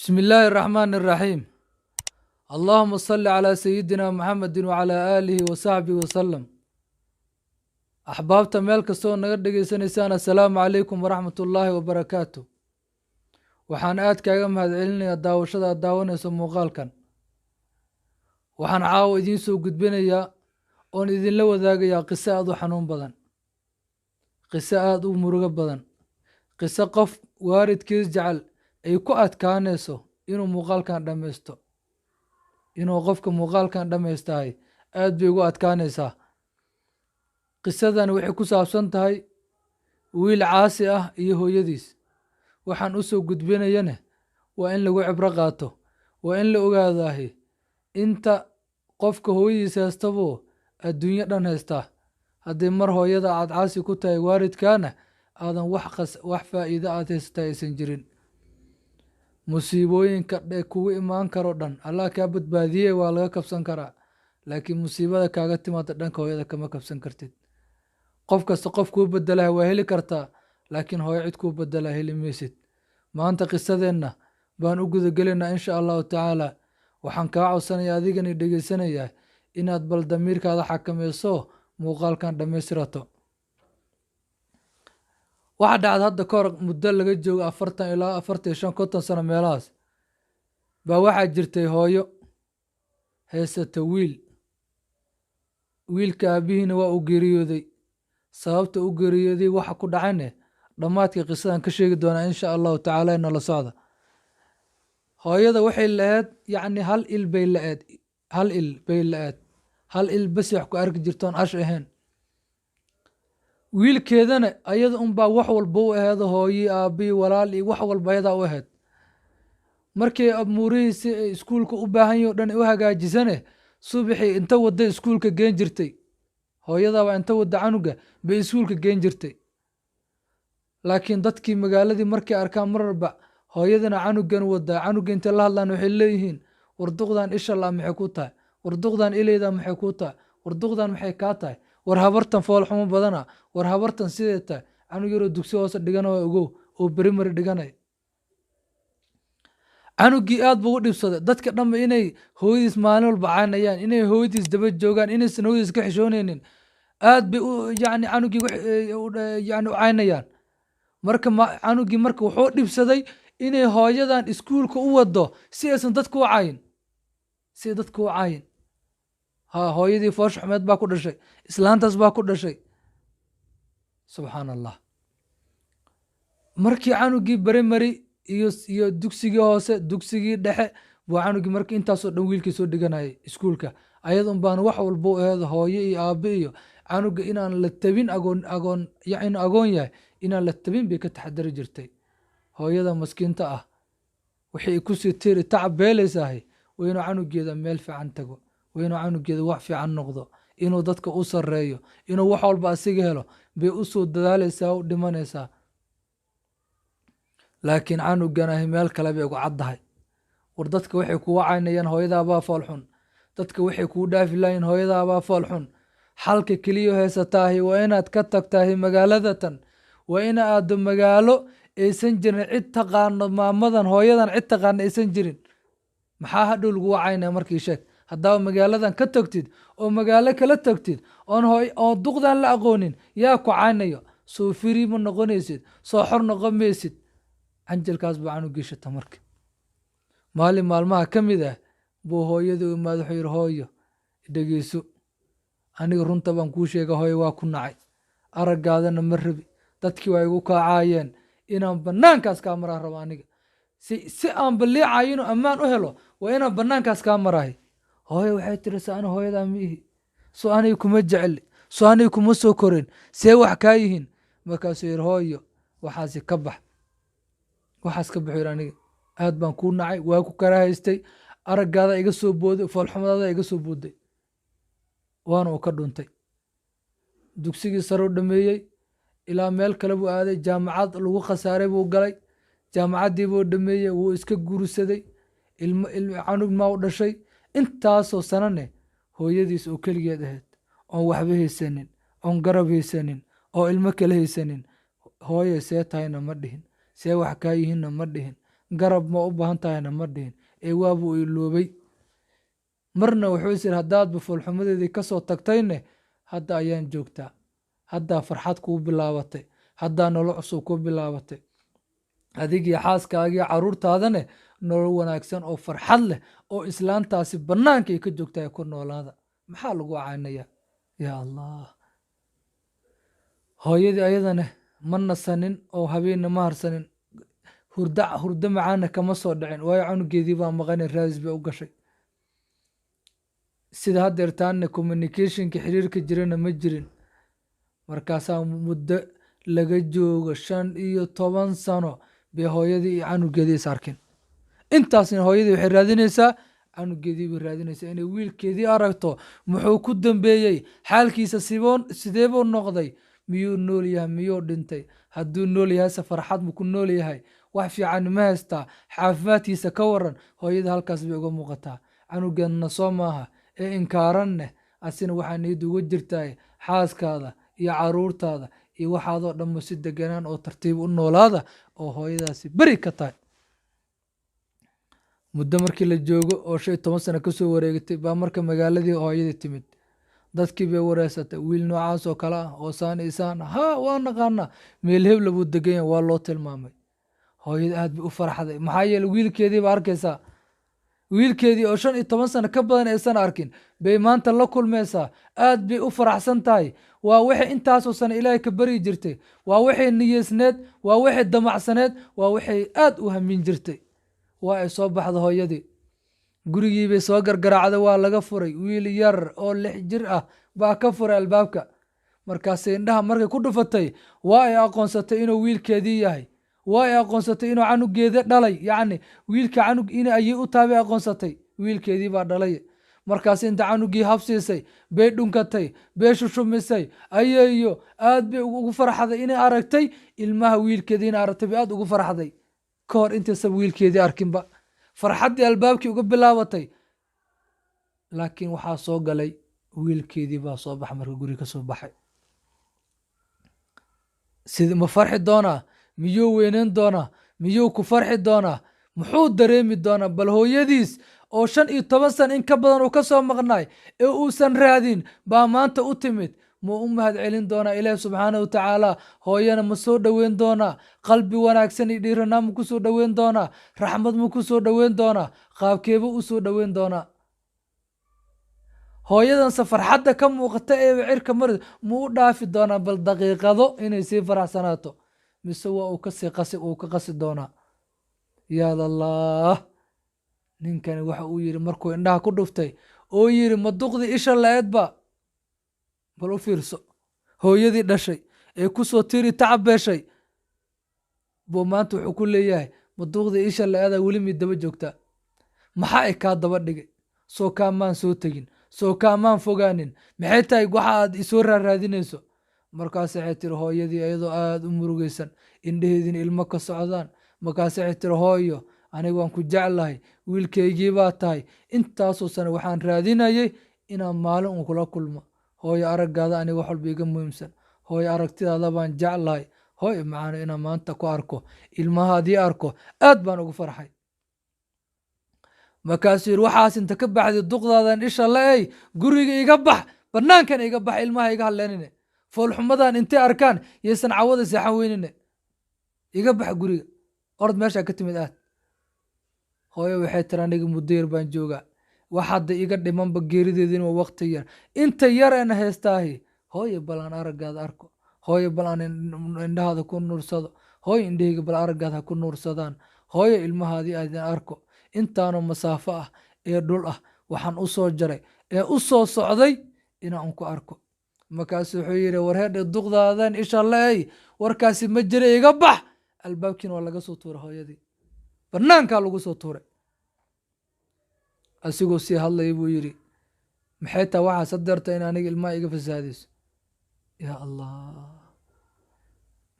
بسم الله الرحمن الرحيم. اللهم صل على سيدنا محمد وعلى آله وصحبه وسلم. أحبابتا ميل كastoo naga dhegeysaneysaan assalaamu calaykum waraxmatullaahi wabarakaatu. waxaan aad kaaga mahadcelinayaa daawashada aad daawanayso muuqaalkan. waxaan caawa idiin soo gudbinayaa oon idinla wadaagayaa qiso aad u xanuun badan, qiso aad u murugo badan, qiso qof waalidkiis jecel ay ku adkaanayso inuu muuqaalkan dhammaysto. inuu qofka muuqaalkan dhammaystahay aad bay ugu adkaanaysaa. qisadan waxay ku saabsan tahay wiil caasi ah iyo hooyadiis. waxaan u soo gudbinayane waa in lagu cibro qaato, waa in la ogaadaahi inta qofka hooyadiis haystabuu adduunyo dhan haystaa. haddii mar hooyada aad caasi ku tahay waalidkaana aadan wax faa'iido aad haysataa aysan jirin. musiibooyinka kugu imaan karo dhan allah kaa badbaadiyey waa laga kabsan karaa, laakiin musiibada kaaga timaada dhanka hooyada kama kabsan kartid. qof kasta qof kuu bedelaha waa heli kartaa, laakiin hooyo cid kuu bedela heli maysid. maanta qisadeenna baan u gudagelaynaa insha allahu tacaala. waxaan kaa codsanayaa adigani dhegeysanayaa inaad bal damiirkaada xakamayso muuqaalkan dhammaystirato. waxa dhacda hadda ka hor muddo laga joogo 40 ilaa 45 50 sano meelahaas baa waxaa jirtay hooyo haysata wiilka aabihiina waa u geeriyooday. sababta u geeriyooday waxa ku dhacayne dhammaadka qisadan ka sheegi doonaa insha allahu tacaala. inala socda. hooyada waxay la-eed yacni hal il bay la-eed, hal il basi wax ku arki jirtoon ash ahayn. wiilkeedana ayada unbaa wax walba u aheedo, hooyi aabii walaal iyo wax walba ayadaa u aheyd. markay amuurihiisi ay iskuulka u baahan yahi o dhan u hagaajisane subaxii inta wadda iskuulka geen jirtay. hooyadaabaa inta wadda canuga bay iskuulka geen jirtay. laakiin dadkii magaaladii markay arkaan mararba hooyadana canugan wadaa, canuga intay la hadlaan waxay leeyihiin warduqdan ishala maxay ku tahay, warduqdan ileyda maxay ku tahay, warduqdan maxay kaa tahay, war habartan foolxumo badana, war habartan sidee tahay. canug yaroo dugsi hoose dhigana waa ogow oo berimari dhiganay. canugii aad buu u dhibsaday. dadka dhanba inay hooyadiis maalin walba caynayaan, inay hooyadiis daba joogaan, inaysan hooyadiis ka xishoonaynin, aad bay yani canugii yani u caynayaan. marka canugii marka wuxuu dhibsaday inay hooyadan iskuulka u wado si aysan dadka u cayin, si dadka u cayin. hooyadii foosh xumeed baa ku dhashay, islaantaas baa ku dhashay. subxaan allah. markii canugii berimari iyo dugsigii hoose dugsigii dhexe buu canugii marka intaasoo dhan wiilkii soo dhiganayay iskuulka. ayada un baan wax walba u aheedo hooyo iyo aabe iyo canuga inaan la tabin inuu agoon yahay inaan la tabin bay ka taxadari jirtay. hooyada maskiinta ah waxay kusii tiiri tacab beelaysahay waa inuu canugeeda meel fiican tago, waa inuu canugeeda wax fiican noqdo, inuu dadka u sareeyo, inuu wax walba asiga helo bay u soo dadaalaysaa, u dhimanaysaa. laakiin canuganahi meel kale bay ugu caddahay. war dadka waxay kugu caynayaan hooyadaabaa foolxun, dadka waxay kugu dhaafi lahayn hooyadaabaa foolxun. xalka keliya haysataahi waa inaad ka tagtaahi magaaladatan, waa ina aado magaalo aysan jirin cid taqaano, maamadan hooyadan cid taqaano aysan jirin. maxaa hadhow lagugu caynaya markii sheeg. haddaaba magaaladan ka tagtid oo magaalo kala tagtid oon duqdan la aqoonin yaa ku caynayo. soo firi ma noqonaysid, soo xor noqon maysid. canjalkaas baa canugii shata. marka maalin maalmaha ka mid ah buu hooyadii u imaada wuxuu yidhi hooyo dhegeyso, aniga runta baan kuu sheega hooyo waa ku nacay, araggaadana ma rabi, dadkii waa igu kaacaayeen inaan banaankaas kaa maraa rabo aniga. si aan baliicayo inuu ammaan u helo waa inaan banaankaas kaa marahay. hooyo waxay tiri se ana hooyadaa ma ihi, soo aniga kuma jeceli, soo aniga kuma soo korin, see wax kaa yihiin. markaasuu yidhi hooyo waxaasi ka bax, waxaas ka baxo yidhi aniga aad baan kuu nacay, waa ku kala haystay, araggaada iga soo booday, foolxumadaada iga soo booday. waana uu ka dhuntay. dugsigii sare u dhameeyey, ilaa meel kale buu aaday, jaamacad lagu khasaaray buu galay. jaamacaddii buu dhameeyey, wuu iska guursaday, canug maa u dhashay. intaasoo sanane hooyadiis oo keligeed ahayd, oon waxba haysanin, oon garab haysanin, oo ilmo kale haysanin. hooye see tahayna ma dhihin, see wax kaa yihiinna ma dhihin, garab ma u baahan tahayna ma dhihin ee waabuu iloobay. marna wuxuu is yidhi haddaadba foolxumadeedii ka soo tagtayne hadda ayaan joogtaa, haddaa farxad kuu bilaabatay, haddaa nolol cusub kuu bilaabatay, adigii xaaskaagii caruurtaadane nolol wanaagsan oo farxad leh oo islaantaasi bannaanka ay ka joogtaa ku noolaada. maxaa lagu caynaya yaa allah. hooyadii ayadane ma nasanin oo habeenna ma harsanin, hurdo macaana kama soo dhicin, waayo cunugeedii baa maqanin raadis bay u gashay. sida haddeertaanna communicationka xiriirka jirana ma jirin. markaasaa muddo laga joogo 15 sano bay hooyadii iyo canugeedii is arkin. intaasna hooyadii waxay raadinaysaa, canugeedii bay raadinaysaa inay wiilkeedii aragto. muxuu ku dambeeyey? xaalkiisa sidee buu noqday? miyuu nool yahay? miyuu dhintay? hadduu nool yahayse farxad maku nool yahay? wax fiican ma haystaa? caafimaadkiisa ka waran? hooyadii halkaas bay uga muuqataa. canugeedna soo maaha ee inkaaranne asina waxaa niyadda uga jirtaay xaaskaada iyo caruurtaada iyo waxaadoo dhanba si deganaan oo tartiib u noolaada oo hooyadaasi beri ka tahay. muddo markii la joogo oo 15 sano kasoo wareegatay baa marka magaaladii hooyadii timid. dadkii bay wareysatay, wiil noocaas oo kale ah oo saan isaan ha waa naqaanaa, meel hebla buu degan yahay, waa loo tilmaamay. hooyada aad bay u farxday, maxaa yeele wiilkeedii baa arkaysaa. wiilkeedii oo 15 sano ka badan aysan arkin bay maanta la kulmaysaa. aad bay u faraxsan tahay. waa waxay intaasoo sano ilaahay ka bari jirtay, waa waxay niyeysneed, waa waxay damacsaneed, waa waxay aad u hamin jirtay. waa ay soo baxda hooyadii, gurigii bay soo gargaraacday, waa laga furay. wiil yar oo 6 jir ah baa ka furay albaabka. markaasay indhaha markay ku dhufatay waa ay aqoonsatay inuu wiilkeedii yahay, waa ay aqoonsatay inuu canugeeda dhalay, yacni wiilka canug in ayay u taabay aqoonsatay, wiilkeedii baa dhalay. markaas inta canugii habsiisay bay dhunkatay, bay shushumisay, ayeeyo aad bay ugu farxday inay aragtay ilmaha wiilkeedii inay aragtay bay aad ugu farxday. ka hor intaysaba wiilkeedii arkinba farxaddii albaabkii uga bilaabatay. laakiin waxaa soo galay wiilkeedii baa soo baxay. marka guri ka soo baxay sida ma farxi doonaa? miyuu weyneyn doonaa? miyuu ku farxi doonaa? muxuu dareemi doonaa? bal hooyadiis oo 15 sano in ka badan uu ka soo maqnaay ee uusan raadin baa maanta u timid. ma u mahad celin doonaa ilaahi subxaana wa tacaala? hooyana ma soo dhoweyn doonaa? qalbi wanaagsan iyo dhiiranaan ma ku soo dhoweyn doonaa? raxmad ma ku soo dhoweyn doonaa? qaabkeeba u soo dhoweyn doonaa? hooyadanse farxadda ka muuqata ee cirka marid ma u dhaafi doonaa bal daqiiqado inay sii faraxsanaato, mise waa uu ka qasi doonaa? yaad allah. ninkani waxa uu yidhi markuu indhaha ku dhuftay oo yidhi ma duqdi isha la-eedba? bal u fiirso, hooyadii dhashay ee kusoo tiri tacab beeshay buu maanta wuxuu ku leeyahay ma duqdi isha la-eeda weli mid daba joogtaa? maxaa ay kaa daba dhigay? soo kaamaan soo tegin, soo kaamaan fogaanin, maxay tahay waxa aad isoo raaraadinayso? markaas waxay tiri hooyadii iyadoo aada u murugaysan, indhaheediina ilmo ka socdaan. markaas waxay tiri hooyo, aniga waan ku jeclahay, wiilkaygii baa tahay. intaasoo sano waxaan raadinayay inaan maalin un kula kulmo. hooyo araggaada aniga wax walba iga muhiimsan. hooyo aragtidaada baan jeclahay. hooyo macaana inaan maanta ku arko, ilmahaadii arko, aad baan ugu farxay. markaasuu yidhi waxaas inta ka baxday duqdaadan isha la-ey, guriga iga bax, banaankan iga bax, ilmaha iga hadleenine, foolxumadan intay arkaan yaysan cawada seexan weynine, iga bax guriga, ord meeshaa ka timid aad. hooyo waxay tiri aniga muddo yar baan joogaa, wax hadda iga dhimanba geerideedina waa waqti yar, inta yar eena heystaahi. hooyo bal aan araggaada arko, hooyo bal aan indhahaada ku nuursado, hooyo indhahayga bal araggaada ha ku nuursadaan, hooyo ilmahaadii aadin arko. intaanoo masaafo ah ee dhul ah waxaan u soo jaray ee u soo socday inaan ku arko. markaasu wuxuu yidhi warheedhe duqdaadan isha la-ey, warkaasi ma jira, iga bax. albaabkiina waa laga soo tuuray hooyadii, banaankaa lagu soo tuuray. asigoo sii hadlaya buu yidhi maxay taa waxaas hadeerta in aniga ilmaha iga fasaadayso? yaa allah.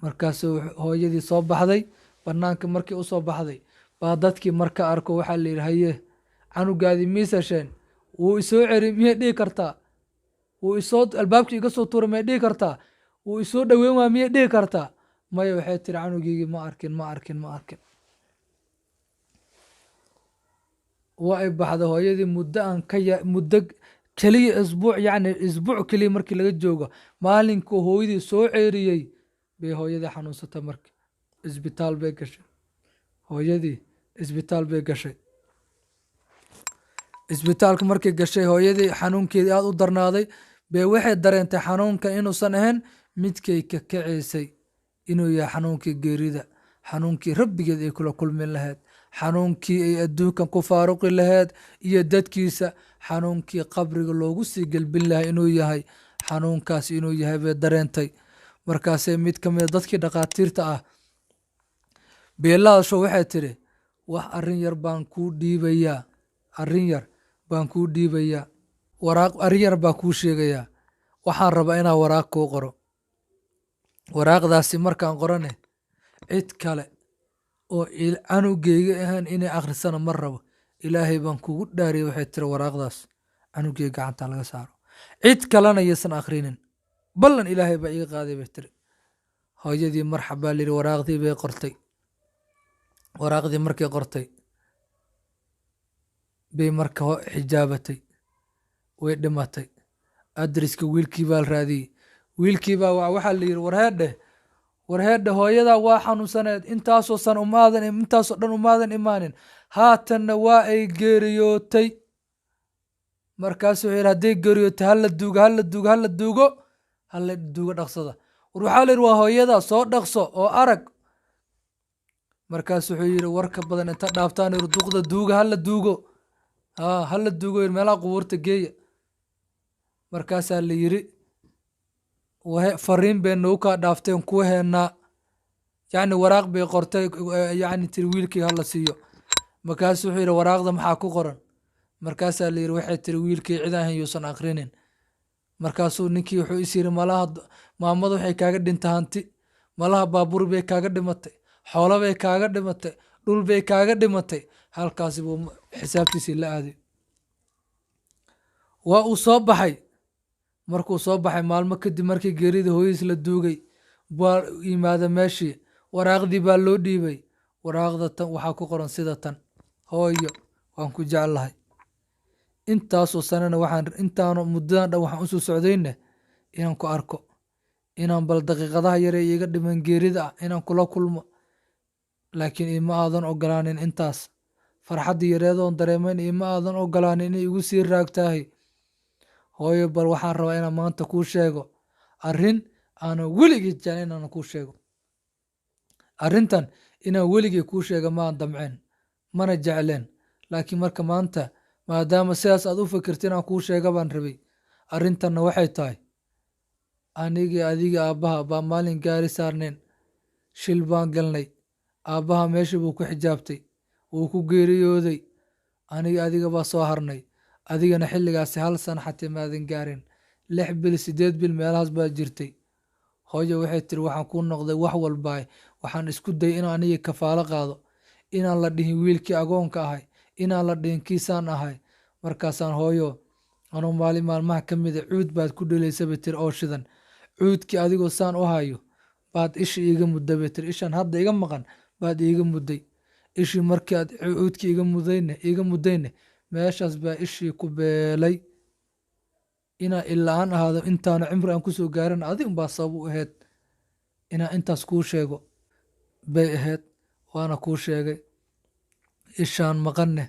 markaasuu hooyadii soo baxday, banaanka markii u soo baxday baa dadkii marka arko waxaa la yidhi haye canugaadii miisasheen, wuu isoo ceri miyay dhihi kartaa? wuu isoo albaabkii iga soo tuuray miyay dhihi kartaa? wuu isoo dhoweyn waa miyay dhihi kartaa? maya, waxay tiri canugiygii ma arkin. waa ay baxda hooyadii muddo keliya isbuuc, yacni isbuuc keliya markii laga joogo maalinkuu hooyadii soo ceeriyey bay hooyadii xanuunsatay. marka isbitaal bay gashay hooyadii, isbitaal bay gashay. isbitaalka markay gashay hooyadii xanuunkeedii aada u darnaaday bay waxay dareentay xanuunkan inuusan ahayn midkay ka kacaysay, inuu yahay xanuunkii geerida, xanuunkii rabbigeed ay kula kulmi lahayd, xanuunkii ay adduunkan ku faaruqi lahayd iyo dadkiisa, xanuunkii qabriga loogu sii gelbin lahaa inuu yahay, xanuunkaasi inuu yahay bay dareentay. markaasay mid ka mida dadkii dhakhaatiirta ah beelaasho waxay tidhi, wax arrin yar baan kuu dhiibayaa, arrin yar baan kuu dhiibayaa, arrin yar baan kuu sheegayaa, waxaan rabaa inaan waraaq kuu qoro. waraaqdaasi markaan qorane cid kale oo canugeyga ahaan inay akhrisana ma rabo, ilaahay baan kugu dhaariyay waxay tiri waraaqdaas canugeyga gacanta laga saaro, cid kalena yaysan akhrinin, ballan ilaahay baa iga qaaday bay tiri. hooyadii marxab baa layidhi, waraaqdii bay qortay. waraaqdii markay qortay bay marka xijaabatay, way dhimatay. adriska wiilkii baa la raadiyey, wiilkiibaa waxaa la yidhi warheedhe hooyadaa waa xanuunsaneed intaasoo dhan umaadan imaanin, haatanna waa ay geeriyootay. markaasu wuxuu yidhi hadday geeriyootay hala duugo dhaqsada. war waxaa la yidhi waa hooyadaa, soo dhaqso oo arag. markaasu wuxuu yidhi warka badan inta dhaaftaan duqda duuga hala duugo meelaha qubuurta geeya. markaasaa la yidhi fariin bay nagu kaa dhaafteen kuwa heenaa, yacni waraaq bay qortay, yacni tiri wiilkii hala siiyo. markaasu wuxuu yidhi waraaqda maxaa ku qoran? markaasaa la yidhi waxay tiri wiilkii cid ahan yuusan akhrinin. markaasuu ninkii wuxuu is yidhi malaha maamada waxay kaaga dhintay hanti, malaha baabuur bay kaaga dhimatay, xoolo bay kaaga dhimatay, dhul bay kaaga dhimatay. halkaasi buu xisaabtiisii la aaday. waa uu soo baxay. markuu soo baxay maalmo kadib markii geerida hooyadiis la duugay baa yimaada meeshii, waraaqdii baa loo dhiibay. waraaqda tan waxaa ku qoran sida tan: hooyo, waan ku jeclahay. intaasoo sanana intaanu muddadan dhan waxaan usoo socdayne inaan ku arko, inaan bal daqiiqadaha yare iiga dhiman geerida ah inaan kula kulmo, laakiin ima aadan ogolaanin intaas. farxaddii yareedoon dareemayn ima aadan ogolaanin inay igu sii raagtahay. hooyo, bal waxaan rabaa inaan maanta kuu sheego arrin aanan weligii jeclayn inaan kuu sheego. arrintan inaan weligii kuu sheega maan damceen, mana jecleen, laakiin marka maanta maadaama sidaas aad u fikirta inaan kuu sheega baan rabay. arrintanna waxay tahay, anigii adiga aabbaha baa maalin gaari saarneen, shil baan galnay, aabbaha meesha buu ku xijaabtay, wuu ku geeriyooday, anigii adiga baa soo harnay. adigana xilligaasi 1 sano xataa maadan gaarin, 6 bil 8 bil meelahaas baa jirtay. hooyo waxay tiri waxaan kuu noqday wax walbaa, waxaan isku dayay inaan aniga kafaalo qaado, inaan la dhihin wiilkii agoonka ahay, inaan la dhihin kiisaan ahay. markaasaan hooyo anuu maalmaha ka mida cuud baad ku dhelaysa bay tiri oo shidan, cuudkii adigoo saan u hayo baad isha iiga mudday bay tiri, ishan hadda iga maqan baad iiga mudday. ishii markii aad cuudkii iiga muddayne meeshaas baa ishii ku beelay. inaan ilaa-aan ahaado intaana cimri aan kusoo gaarin adig unbaa sabab u ahayd, inaan intaas kuu sheego bay ahayd, waana kuu sheegay. ishaan maqanne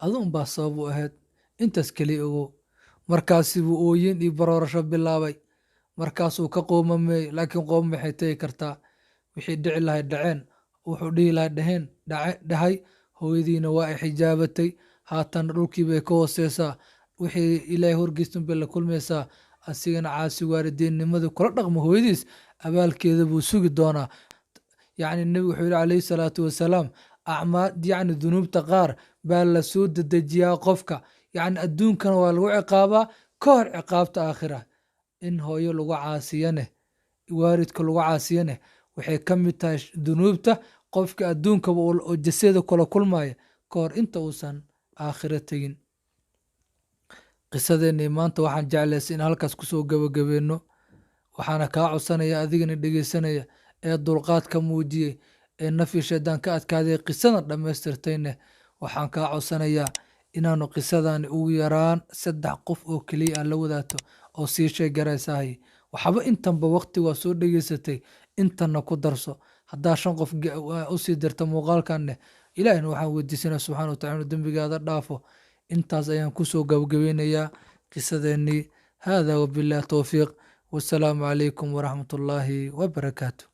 adi unbaa sabab u ahayd, intaas keliya ogow. markaasi buu ooyin iyo baroorasho bilaabay. markaasuu ka qoomameeyey, laakiin qooma maxay tegi kartaa? wixii dhici lahay dhaceen, wuxuu dhihi lahay dhahay. hooyadiina waa ay xijaabatay, haatan dhulkii bay ka hooseysaa, wixii ilaahay horgeystan bay la kulmaysaa. asigana caasi waalidiinnimadu kula dhaqmo hooyadiis abaalkeeda buu sugi doonaa. yacni nebigu wuxuu yihi calayhi salaatu wasalaam, yacni dunuubta qaar baa la soo dedejiyaa qofka, yacni adduunkana waa lagu ciqaabaa ka hor ciqaabta aakhira. in hooyo lagu caasiyane, waalidka lagu caasiyane waxay ka mid tahay dunuubta qofka adduunkaba oo jaseeda kula kulmaya ka hor inta uusan aakhiro tegin. qisadeennii maanta waxaan jeclaysa in halkaas kusoo gabagabeeno. waxaana kaa codsanaya adigana dhegeysanaya ee dulqaadka muujiyey, ee nafyi shaydaan ka adkaaday qisada dhammaystirtayne, waxaan kaa codsanayaa inaanu qisadani ugu yaraan 3 qof oo keliya la wadaato oo sii sheegaraysahay. waxba intanba waqti waa soo dhegeysatay, intana ku darso. haddaa 5 qof u sii dirta muuqaalkanne, ilaahina waxaan weydiisanaa subxaana wataala inuu dembigaada dhaafo. intaas ayaan kusoo gabagabeynayaa qisadeennii. haadaa wabillahi towfiiq, wasalaamu calaykum waraxmatullaahi wabarakaatu.